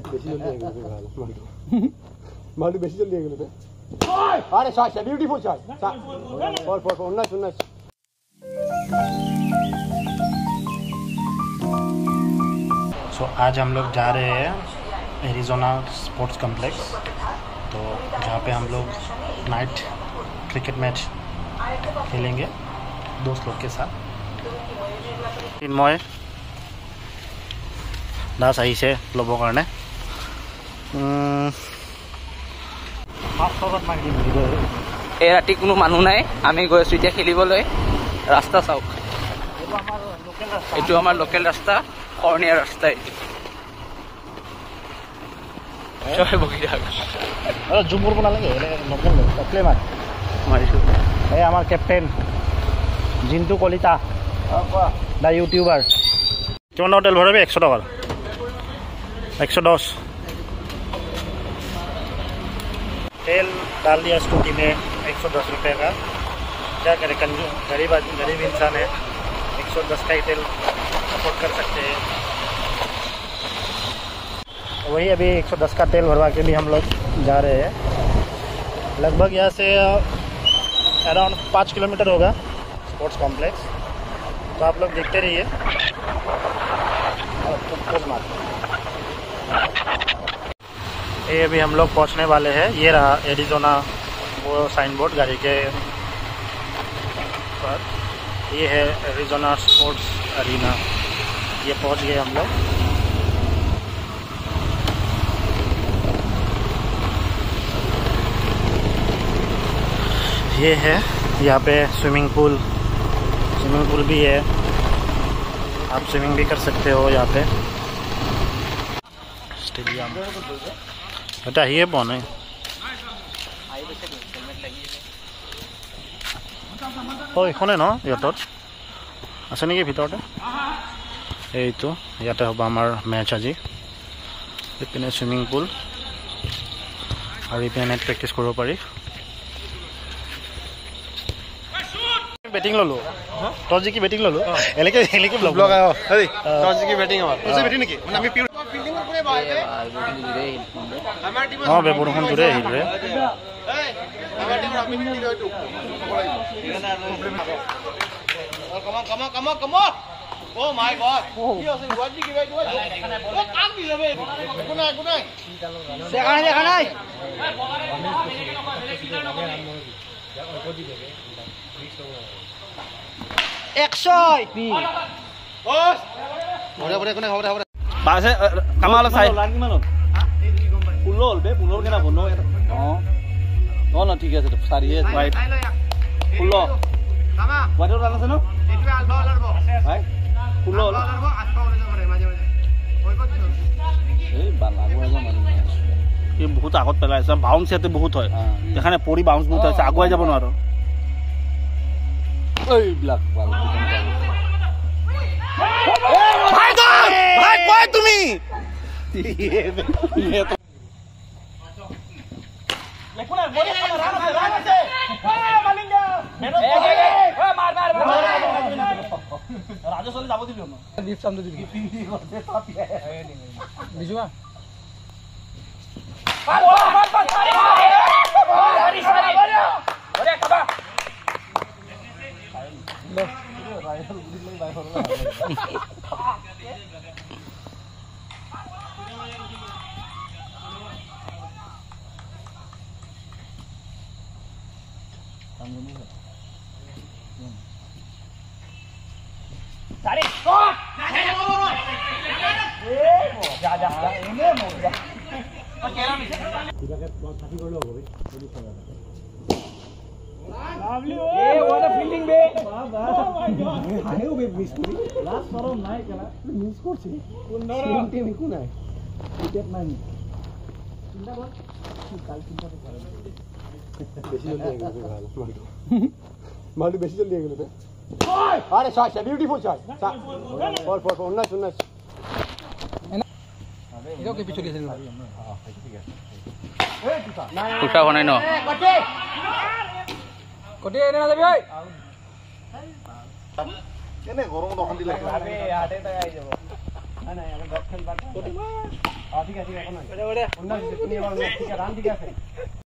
বেশি জলদি হয়ে গেছে ভালো মালটু বেশি জলদি হয়ে গেল রে अरे शॉट है ब्यूटीफुल शॉट फॉर 19 सो आज हम लोग जा रहे हैं एरिज़ोना स्पोर्ट्स कॉम्प्लेक्स तो जहाँ पे हम लोग नाइट क्रिकेट मैच खेलेंगे दोस्त लोग के साथ মই দাস আহিছে ল'বৰ কাৰণে এই ৰাতি কোনো মানুহ নাই আমি গৈ আছো এতিয়া খেলিবলৈ ৰাস্তা চাওক এইটো আমাৰ লোকেল ৰাস্তা কৰ্ণিয়া ৰাস্তা এইটো চয় বগি থাক আৰু জুম কৰিব নালাগে লোকেল প্লে মাৰিছো এই আমাৰ কেপ্টেইন জিন্তু কলিতা দা ইউটিউবাৰ কিমান তেল ভৰাবি 100 টকাৰ 110 तेल डाल दिया स्कूटी में 110 रुपये का क्या करें गरीब इंसान है 110 का ही तेल अफोर्ड कर सकते हैं वही अभी 110 का तेल भरवा के भी हम लोग जा रहे हैं लगभग यहाँ से अराउंड 5 किलोमीटर होगा स्पोर्ट्स कॉम्प्लेक्स तो आप लोग देखते रहिए ये अभी हम लोग पहुंचने वाले हैं ये रहा एरिज़ोना वो साइन बोर्ड गाड़ी के पर ये है एरिज़ोना स्पोर्ट्स अरीना ये पहुंच गए हम लोग ये है यहाँ पे स्विमिंग पूल भी है आप स्विमिंग भी कर सकते हो यहाँ पे स्टेडियम এটা আহিয়ে পোৱা নাই এইখনে ন ইয়াত আছে নেকি ভিতৰতে এইটো ইয়াতে হ'ব আমাৰ মেচ আজি ইপিনে চুইমিং পুল আৰু ইপিনে নেট প্ৰেক্টিছ কৰিব পাৰি বেটিং ললো টস জিকি বেটিং ললো এলেকে ব্লগ হেৰি টস জিকি বেটিং আমাৰ টস বেটিং নেকি মানে আমি हाँ बे बरखुन जुरे আহিলে Oh my god. বাসে কামাল চাই পুলল বে পুলল কেনা বনো ন ঠিক আছে সারিয়ে রাইট পুল কামা ওয়াটার রান আছে ন এইটো আলবা আলব ভাই পুলল আলবা আটকা ওরে যাবে মাঝে মাঝে ওইব এই বালাগো এজন মানে এই বহুত আগত পেলাইছে বাউন্স ইয়াতে বহুত হয় এখানে পৰি বাউন্স বহুত আছে আগুৱাই যাব নোৱাৰো এই ব্লক বল ভাই গড ভাই কই তুমি লেকুনা বলে রান আছে মালিঙ্গা মার রাজসলে যাব দিল না লিফট সামনে দিবি পিন্ডি করতে তাপিয়া বিজুয়া মার সারি ওরে কাবা লো রাইফল গুলি লই বাই হলো Sari, stop! जा इन्हें मोड़ जा और केरा में ठीक है बहुत काफी कर लो भाई पुलिस वाला लवली ए व्हाट अ फील्डिंग बे वाह वाह ओ माय गॉड हायो बे मिस करी लास्ट फॉरम নাই কেলা মিস করছি কোন টিম কোন নাই উইকেট নাই চিন্তা কর কাল চিন্তা তো করে বেশি জলদি হয়ে গেছে ভালো মালটু বেশি জলদি হয়ে গেল রে अरे शॉट है ब्यूटीफुल शॉट फॉर 19 इधर के पीछे ले हां ठीक है উঠা বনাই ন কোটে এনে না যাবি ওই এনে গরম তো অশান্তি লাগে আবে আটে তাই আই যাব নাই নাই আমি 10 খেলবা ঠিক আছে ঠিক আছে এখন নাই 19 তুমি এবার ঠিক আছে রান ঠিক আছে